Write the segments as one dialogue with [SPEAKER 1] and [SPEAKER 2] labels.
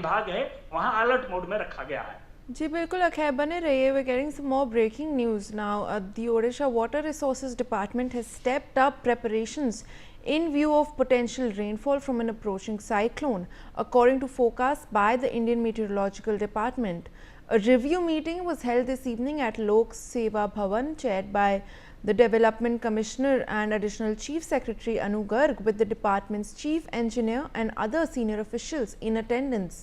[SPEAKER 1] विभाग है वहां अलर्ट मोड में रखा गया है।
[SPEAKER 2] जी बिल्कुल अखैर बने रहिए। We're getting some more breaking news now. The Odisha Water Resources Department has stepped up preparations in view of potential rainfall from an approaching cyclone, according to forecasts by the Indian Meteorological Department. A review meeting was held this evening at Lok Seva Bhavan, chaired by the Development Commissioner and Additional Chief Secretary Anu Garg, with the department's Chief Engineer and other senior officials in attendance.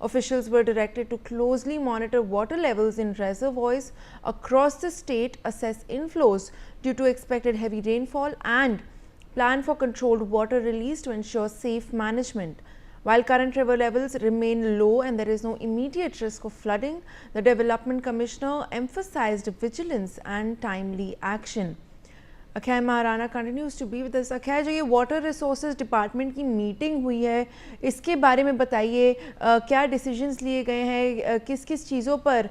[SPEAKER 2] Officials were directed to closely monitor water levels in reservoirs across the state, assess inflows due to expected heavy rainfall, and plan for controlled water release to ensure safe management. While current river levels remain low and there is no immediate risk of flooding, the Development Commissioner emphasized vigilance and timely action. Akhair Maharana continues to be with us. Akhair, जो ये water resources department की meeting हुई है, इसके बारे में बताइए, क्या डिसीजंस लिए गए हैं, किस किस चीज़ों पर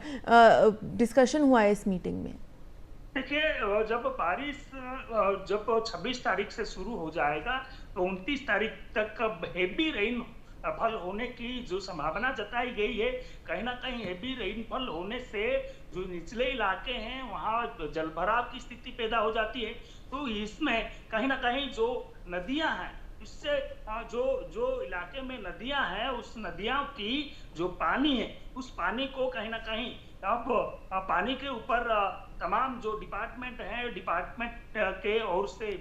[SPEAKER 2] डिस्कशन हुआ है इस मीटिंग में?
[SPEAKER 1] देखिए, जब बारिश जब 26 तारीख से शुरू हो जाएगा तो 29 तारीख तक हेवी रेन फल होने की जो संभावना जताई गई है। कहीं ना कहीं हेवी रेनफॉल होने से जो निचले इलाके हैं वहाँ जलभराव की स्थिति पैदा हो जाती है। तो इसमें कहीं ना कहीं जो नदियां हैं, इससे जो जो इलाके में नदियां हैं, उस नदियों की जो पानी है, उस पानी को कहीं ना कहीं अब पानी के ऊपर तमाम जो डिपार्टमेंट है, डिपार्टमेंट के ओर से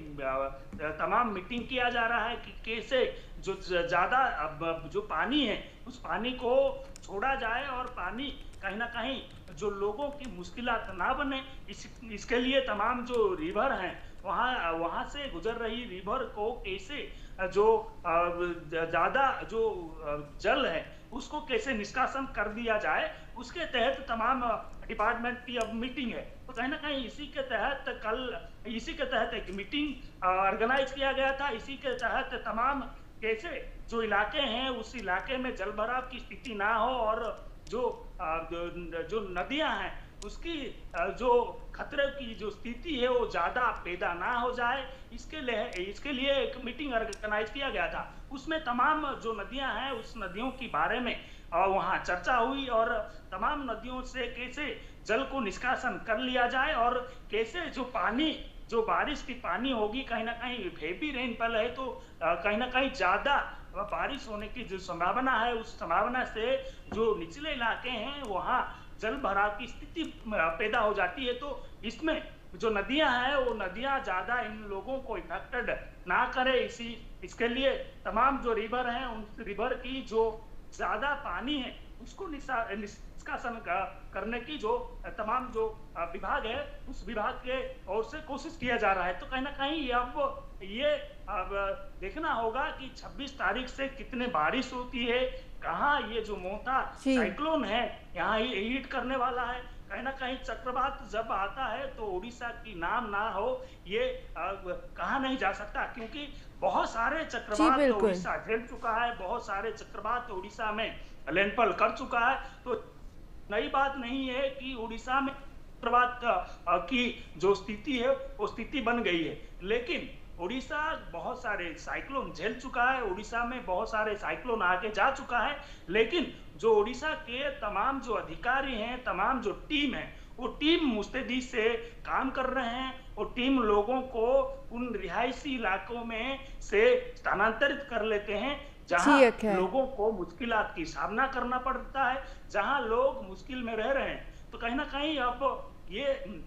[SPEAKER 1] तमाम मीटिंग किया जा रहा है कि कैसे जो ज्यादा जो पानी है उस पानी को छोड़ा जाए और पानी कहीं ना कहीं जो लोगों की मुश्किलात ना बने। इसके लिए तमाम जो रिवर हैं वहाँ से गुजर रही रिवर को कैसे जो ज्यादा जो जल है उसको कैसे निष्कासन कर दिया जाए, उसके तहत तमाम डिपार्टमेंट की अब मीटिंग है। तो कहीं ना कहीं इसी के तहत एक मीटिंग ऑर्गेनाइज किया गया था। इसी के तहत तमाम कैसे जो इलाके हैं उस इलाके में जलभराव की स्थिति ना हो और जो नदियां हैं उसकी जो खतरे की जो स्थिति है वो ज्यादा पैदा ना हो जाए, इसके लिए एक मीटिंग ऑर्गेनाइज किया गया था। उसमें तमाम जो नदियां हैं उस नदियों के बारे में वहाँ चर्चा हुई और तमाम नदियों से कैसे जल को निष्कासन कर लिया जाए और कैसे जो बारिश की पानी होगी, कहीं ना कहीं हेवी रेनफॉल है तो कहीं ना कहीं ज्यादा बारिश होने की जो संभावना है, उस संभावना से जो निचले इलाके हैं वहाँ जल भराव की स्थिति पैदा हो जाती है। तो इसमें जो नदियां हैं वो नदियां ज्यादा इन लोगों को इफेक्टेड ना करे, इसके लिए तमाम जो रिवर हैं उन रिवर की जो ज्यादा पानी है उसको निष्कासन करने की जो तमाम जो विभाग है उस विभाग के ओर से कोशिश किया जा रहा है। तो कहीं ना कहीं अब देखना होगा कि 26 तारीख से कितने बारिश होती है, कहाँ ये जो मोटा साइक्लोन है यहाँ हिट करने वाला है। कहीं ना कहीं चक्रवात जब आता है तो उड़ीसा की नाम ना हो ये कहा नहीं जा सकता, क्योंकि बहुत सारे चक्रवात उड़ीसा झेल चुका है, बहुत सारे चक्रवात उड़ीसा में लैंडफॉल कर चुका है। तो नई बात नहीं है कि उड़ीसा में चक्रवात की जो स्थिति है वो स्थिति बन गई है, लेकिन उड़ीसा बहुत सारे साइक्लोन झेल चुका है, उड़ीसा में बहुत सारे साइक्लोन आके जा चुका है। लेकिन जो उड़ीसा के तमाम जो अधिकारी हैं, तमाम जो टीम है, वो टीम मुस्तैदी से काम कर रहे हैं। वो टीम लोगों को उन रिहायशी इलाकों में से स्थानांतरित कर लेते हैं जहां लोगों को मुश्किलात की सामना करना पड़ता है, जहां लोग मुश्किल में रह रहे हैं। तो कहीं ना कहीं अब ये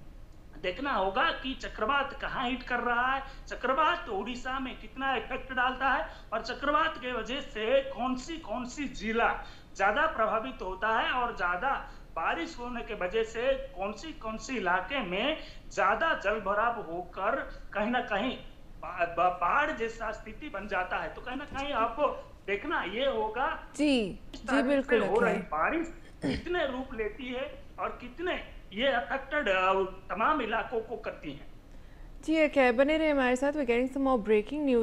[SPEAKER 1] देखना होगा कि चक्रवात कहाँ हिट कर रहा है, चक्रवात उड़ीसा में कितना इफेक्ट डालता है और चक्रवात के वजह से कौन सी जिला ज्यादा प्रभावित होता है और ज्यादा बारिश होने के वजह से कौन सी इलाके में ज्यादा जल भराव होकर कहीं ना कहीं बाढ़ जैसा स्थिति बन जाता है। तो कहीं ना कहीं आपको देखना ये होगा
[SPEAKER 2] जी बिल्कुल
[SPEAKER 1] हो रही बारिश कितने रूप लेती है और कितने ये अफेक्टेड तमाम इलाकों को करती हैं।
[SPEAKER 2] जी, बने रहे हमारे साथ। We getting some more breaking news.